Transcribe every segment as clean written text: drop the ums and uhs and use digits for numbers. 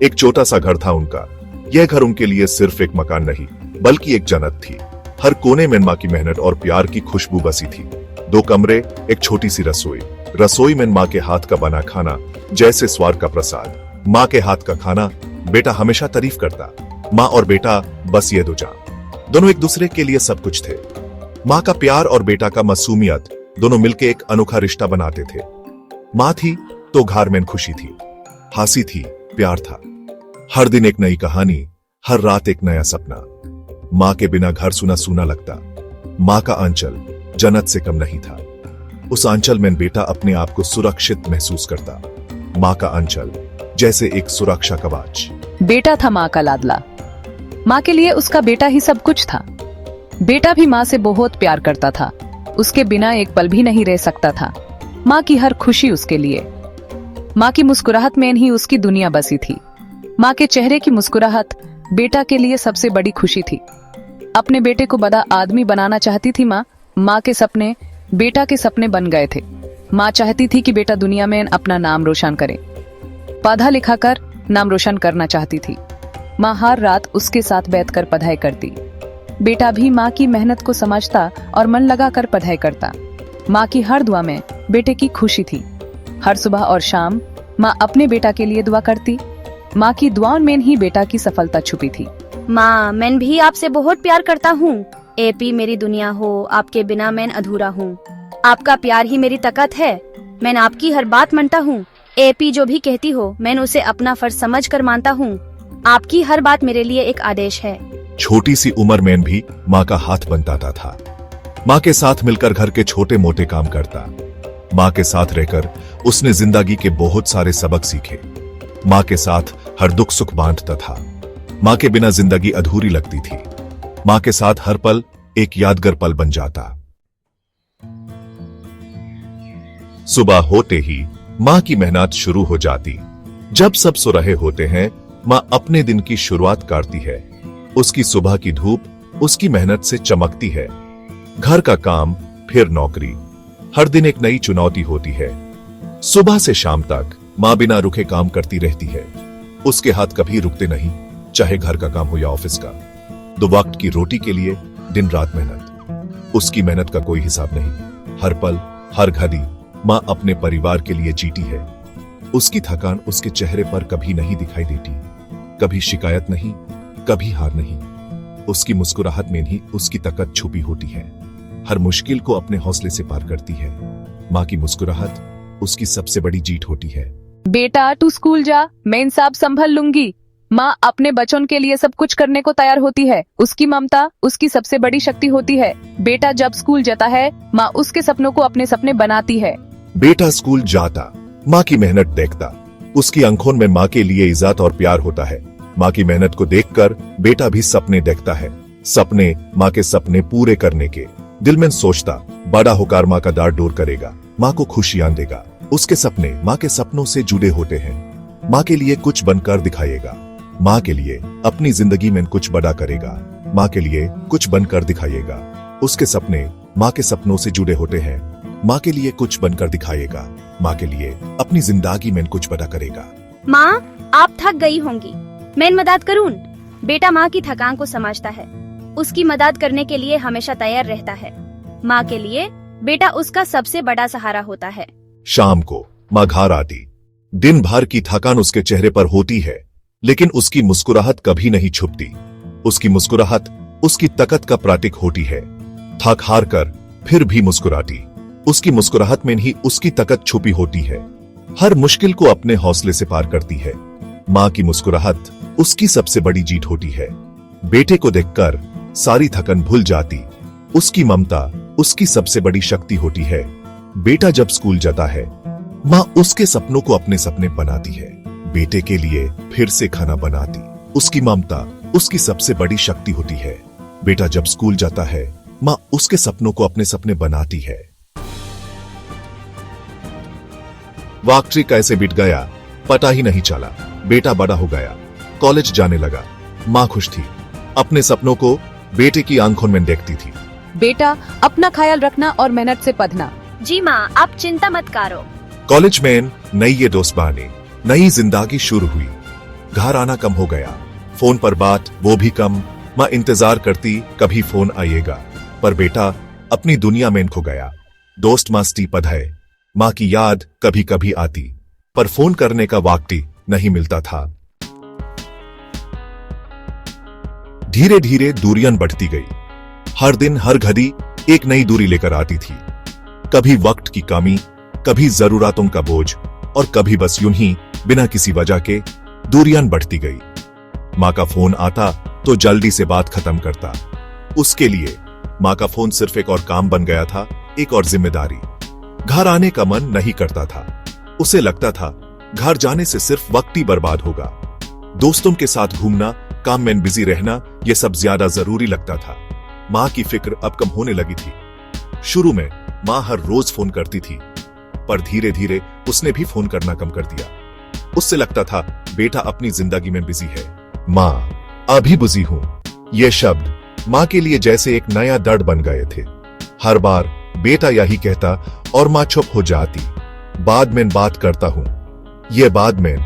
एक छोटा सा घर था उनका। यह घर उनके लिए सिर्फ एक मकान नहीं, बल्कि एक जन्नत थी। हर कोने में माँ की मेहनत और प्यार की खुशबू बसी थी। 2 कमरे, एक छोटी सी रसोई। रसोई में माँ के हाथ का बना खाना जैसे स्वाद का प्रसाद। माँ के हाथ का खाना बेटा हमेशा तारीफ करता। माँ और बेटा बस ये दो जान। दोनों एक दूसरे के लिए सब कुछ थे। माँ का प्यार और बेटा का मासूमियत दोनों मिलकर एक अनोखा रिश्ता बनाते थे। माँ थी तो घर में खुशी थी, हंसी थी, प्यार था। हर दिन एक नई कहानी, हर रात एक नया सपना। माँ के बिना घर सुना सुना लगता। माँ का आंचल जन्नत से कम नहीं था। उस आंचल में बेटा अपने आप को सुरक्षित महसूस करता। माँ का आंचल जैसे एक सुरक्षा कवच। बेटा था माँ का लाडला। माँ के लिए उसका बेटा ही सब कुछ था। बेटा भी माँ से बहुत प्यार करता था। उसके बिना एक पल भी नहीं रह सकता था। माँ की हर खुशी उसके लिए। माँ की मुस्कुराहट में ही उसकी दुनिया बसी थी। माँ के चेहरे की मुस्कुराहट बेटा के लिए सबसे बड़ी खुशी थी। अपने बेटे को बड़ा आदमी बनाना चाहती थी माँ। माँ के सपने बेटा के सपने बन गए थे। माँ चाहती थी कि बेटा दुनिया में अपना नाम रोशन करे। पढ़ा लिखा कर नाम रोशन करना चाहती थी। माँ हर रात उसके साथ बैठकर पढ़ाई करती। बेटा भी माँ की मेहनत को समझता और मन लगाकर पढ़ाई करता। माँ की हर दुआ में बेटे की खुशी थी। हर सुबह और शाम माँ अपने बेटा के लिए दुआ करती। माँ की दुआओं में ही बेटा की सफलता छुपी थी। माँ, मैं भी आपसे बहुत प्यार करता हूँ। एपी मेरी दुनिया हो, आपके बिना मैं अधूरा हूँ। आपका प्यार ही मेरी ताकत है। मैं आपकी हर बात मानता हूँ। एपी जो भी कहती हो मैं उसे अपना फर्ज समझ कर मानता हूँ। आपकी हर बात मेरे लिए एक आदेश है। छोटी सी उम्र में भी माँ का हाथ बंटाता था। माँ के साथ मिलकर घर के छोटे मोटे काम करता। माँ के साथ रहकर उसने जिंदगी के बहुत सारे सबक सीखे। माँ के साथ हर दुख सुख बांटता था। माँ के बिना जिंदगी अधूरी लगती थी। माँ के साथ हर पल एक यादगार पल बन जाता। सुबह होते ही माँ की मेहनत शुरू हो जाती। जब सब सो रहे होते हैं, माँ अपने दिन की शुरुआत करती है। उसकी सुबह की धूप उसकी मेहनत से चमकती है। घर का काम, फिर नौकरी, हर दिन एक नई चुनौती होती है। सुबह से शाम तक माँ बिना रुके काम करती रहती है। उसके हाथ कभी रुकते नहीं, चाहे घर का काम हो या ऑफिस का। 2 वक्त की रोटी के लिए दिन रात मेहनत। उसकी मेहनत का कोई हिसाब नहीं। हर पल, हर घड़ी माँ अपने परिवार के लिए जीती है। उसकी थकान उसके चेहरे पर कभी नहीं दिखाई देती। कभी शिकायत नहीं, कभी हार नहीं। उसकी मुस्कुराहट में ही उसकी ताकत छुपी होती है। हर मुश्किल को अपने हौसले से पार करती है। माँ की मुस्कुराहट उसकी सबसे बड़ी जीत होती है। बेटा तू स्कूल जा, मैं इन सब संभल लूंगी। माँ अपने बच्चों के लिए सब कुछ करने को तैयार होती है। उसकी ममता उसकी सबसे बड़ी शक्ति होती है। बेटा जब स्कूल जाता है, माँ उसके सपनों को अपने सपने बनाती है। बेटा स्कूल जाता, माँ की मेहनत देखता। उसकी आंखों में माँ के लिए इज्जत और प्यार होता है। माँ की मेहनत को देखकर बेटा भी सपने देखता है। सपने, माँ के सपने पूरे करने के। दिल में सोचता, बड़ा होकर माँ का दार दूर करेगा, माँ को खुशियां देगा। उसके सपने माँ के सपनों से जुड़े होते हैं। माँ के लिए कुछ बनकर दिखाएगा। माँ के लिए अपनी जिंदगी में कुछ बड़ा करेगा। माँ के लिए कुछ बनकर दिखाएगा। उसके सपने माँ के सपनों से जुड़े होते हैं। माँ के लिए कुछ बनकर दिखाएगा। माँ के लिए अपनी जिंदगी में कुछ बड़ा करेगा। माँ, आप थक गई होंगी, मैं मदद करूँ? बेटा माँ की थकान को समझता है। उसकी मदद करने के लिए हमेशा तैयार रहता है। माँ के लिए बेटा उसका सबसे बड़ा सहारा होता है। शाम को माँ घर आती। दिन भर की थकान उसके चेहरे पर होती है, लेकिन उसकी मुस्कुराहट कभी नहीं छुपती। उसकी मुस्कुराहट उसकी ताकत का प्रतीक होती है। थक हार कर फिर भी मुस्कुराती। उसकी मुस्कुराहट में ही उसकी ताकत छुपी होती है। हर मुश्किल को अपने हौसले से पार करती है। माँ की मुस्कुराहट उसकी सबसे बड़ी जीत होती है। बेटे को देखकर सारी थकन भूल जाती। उसकी ममता उसकी सबसे बड़ी शक्ति होती है। बेटा जब स्कूल जाता है, माँ उसके सपनों को अपने सपने बनाती है। बेटे के लिए फिर से खाना बनाती। उसकी ममता उसकी सबसे बड़ी शक्ति होती है। बेटा जब स्कूल जाता है, माँ उसके सपनों को अपने सपने बनाती है। वक्त कैसे बीत गया पता ही नहीं चला। बेटा बड़ा हो गया, कॉलेज जाने लगा। माँ खुश थी। अपने सपनों को बेटे की आंखों में देखती थी। बेटा अपना ख्याल रखना और मेहनत से पढ़ना। जी माँ, आप चिंता मत करो। कॉलेज में नई ये दोस्त बने, नई जिंदगी शुरू हुई। घर आना कम हो गया, फोन पर बात वो भी कम। माँ इंतजार करती कभी फोन आएगा, पर बेटा अपनी दुनिया में खो गया। दोस्त मस्ती पढ़े, माँ की याद कभी कभी आती, पर फोन करने का वक्त नहीं मिलता था। धीरे धीरे दूरियां बढ़ती गई। हर दिन हर घड़ी एक नई दूरी लेकर आती थी। कभी वक्त की कमी, कभी जरूरतों का बोझ, और कभी बस यूं ही बिना किसी वजह के दूरियां बढ़ती गई। माँ का फोन आता तो जल्दी से बात खत्म करता। उसके लिए माँ का फोन सिर्फ एक और काम बन गया था, एक और जिम्मेदारी। घर आने का मन नहीं करता था। उसे लगता था घर जाने से सिर्फ वक्त ही बर्बाद होगा। दोस्तों के साथ घूमना, काम में बिजी रहना, यह सब ज्यादा जरूरी लगता था। माँ की फिक्र अब कम होने लगी थी। शुरू में माँ हर रोज फोन करती थी, पर धीरे धीरे उसने भी फोन करना कम कर दिया। उससे लगता था बेटा अपनी जिंदगी में बिजी है। माँ अभी बिजी हूं, ये शब्द माँ के लिए जैसे एक नया दर्द बन गए थे। हर बार बेटा यही कहता और माँ चुप हो जाती। बाद में बात करता हूं, यह बाद में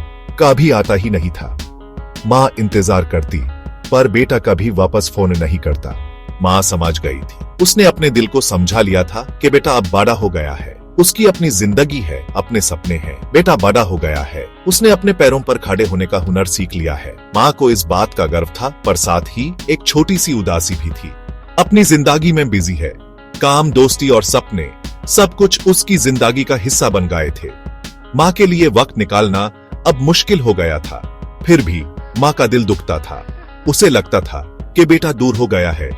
कभी आता ही नहीं था। माँ इंतजार करती, पर बेटा कभी वापस फोन नहीं करता। माँ समझ गई थी। उसने अपने दिल को समझा लिया था कि बेटा अब बड़ा हो गया है, उसकी अपनी जिंदगी है, अपने सपने हैं। बेटा बड़ा हो गया है, उसने अपने पैरों पर खड़े होने का हुनर सीख लिया है। माँ को इस बात का गर्व था, पर साथ ही एक छोटी सी उदासी भी थी। अपनी जिंदगी में बिजी है, काम, दोस्ती और सपने सब कुछ उसकी जिंदगी का हिस्सा बन गए थे। माँ के लिए वक्त निकालना अब मुश्किल हो गया था। फिर भी माँ का दिल दुखता था। उसे लगता था कि बेटा दूर हो गया है।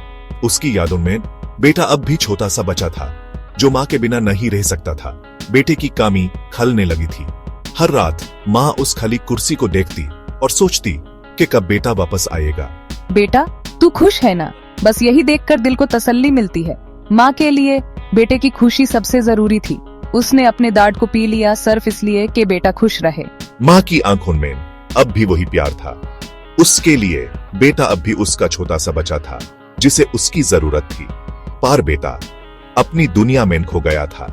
उसकी यादों में बेटा अब भी छोटा सा बचा था, जो माँ के बिना नहीं रह सकता था। बेटे की कमी खलने लगी थी। हर रात माँ उस खाली कुर्सी को देखती और सोचती कि कब बेटा वापस आएगा। बेटा तू खुश है ना? बस यही देखकर दिल को तसल्ली मिलती है। माँ के लिए बेटे की खुशी सबसे जरूरी थी। उसने अपने दाढ़ को पी लिया सिर्फ इसलिए कि बेटा खुश रहे। माँ की आंखों में अब भी वही प्यार था। उसके लिए बेटा अब भी उसका छोटा सा बच्चा था, जिसे उसकी जरूरत थी। पर बेटा अपनी दुनिया में खो गया था।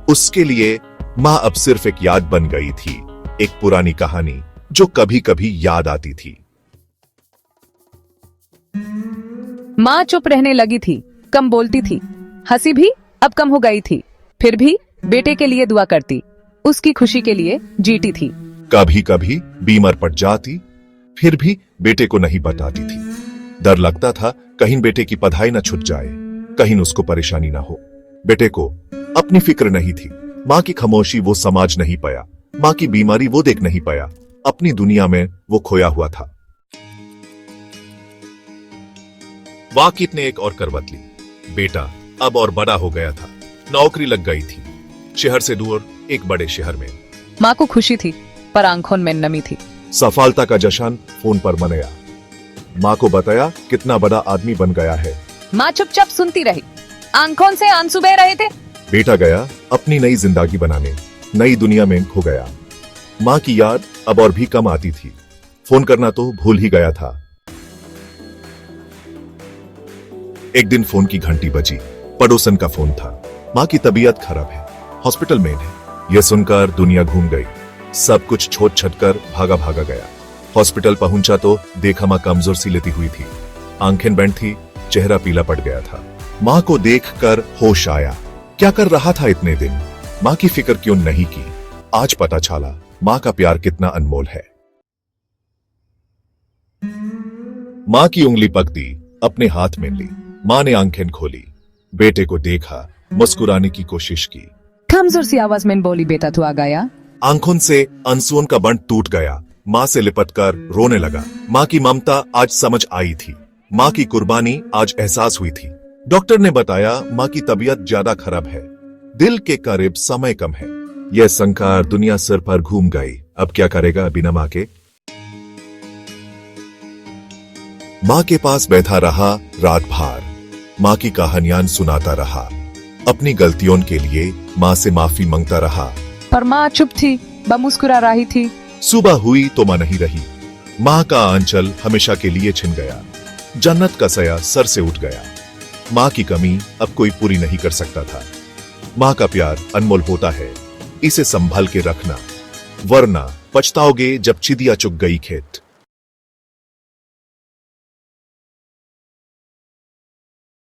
उसके लिए माँ अब सिर्फ एक याद बन गई थी, एक पुरानी कहानी जो कभी कभी याद आती थी। माँ चुप रहने लगी थी, कम बोलती थी, हंसी भी अब कम हो गई थी। फिर भी बेटे के लिए दुआ करती, उसकी खुशी के लिए जीती थी। कभी कभी बीमार पड़ जाती, फिर भी बेटे को नहीं बताती थी। डर लगता था कहीं बेटे की पढ़ाई न छूट जाए, कहीं उसको परेशानी ना हो। बेटे को अपनी फिक्र नहीं थी। माँ की खामोशी वो समझ नहीं पाया, माँ की बीमारी वो देख नहीं पाया। अपनी दुनिया में वो खोया हुआ था। वाकिफ ने एक और करवट ली। बेटा अब और बड़ा हो गया था, नौकरी लग गई थी, शहर से दूर एक बड़े शहर में। माँ को खुशी थी, पर आंखों में नमी थी। सफलता का जश्न फोन पर मनाया। माँ को बताया कितना बड़ा आदमी बन गया है। माँ चुपचाप सुनती रही, आंखों से आंसू बह रहे थे। बेटा गया अपनी नई जिंदगी बनाने, नई दुनिया में खो गया। माँ की याद अब और भी कम आती थी। फोन करना तो भूल ही गया था। एक दिन फोन की घंटी बजी। पड़ोसन का फोन था। माँ की तबीयत खराब है, हॉस्पिटल में है। यह सुनकर दुनिया घूम गई। सब कुछ छोड़ छट कर भागा भागा गया। हॉस्पिटल पहुंचा तो देखा माँ कमजोर सी लेती हुई थी, आंखें बंद थी, चेहरा पीला पड़ गया था। माँ को देखकर होश आया। क्या कर रहा था इतने दिन? माँ की फिक्र क्यों नहीं की? आज पता चला माँ का प्यार कितना अनमोल है। माँ की उंगली पकड़ी, अपने हाथ में ली। माँ ने आंखें खोली, बेटे को देखा, मुस्कुराने की कोशिश की। कमजोर सी आवाज में बोली, बेटा तू आ गया? आंखों से आंसुओं का बंध टूट गया। माँ से लिपटकर रोने लगा। माँ की ममता आज समझ आई थी। माँ की कुर्बानी आज एहसास हुई थी। डॉक्टर ने बताया माँ की तबीयत ज्यादा खराब है, दिल के करीब समय कम है। यह संकार दुनिया सिर पर घूम गई। अब क्या करेगा बिना माँ के? माँ के पास बैठा रहा रात भर, माँ की कहानियां सुनाता रहा। अपनी गलतियों के लिए माँ से माफी मांगता रहा। पर माँ चुप थी, मुस्कुरा रही थी। सुबह हुई तो माँ नहीं रही। माँ का आंचल हमेशा के लिए छिन गया। जन्नत का साया सर से उठ गया। माँ की कमी अब कोई पूरी नहीं कर सकता था। माँ का प्यार अनमोल होता है, इसे संभाल के रखना, वरना पछताओगे जब चिड़िया चुग गई खेत।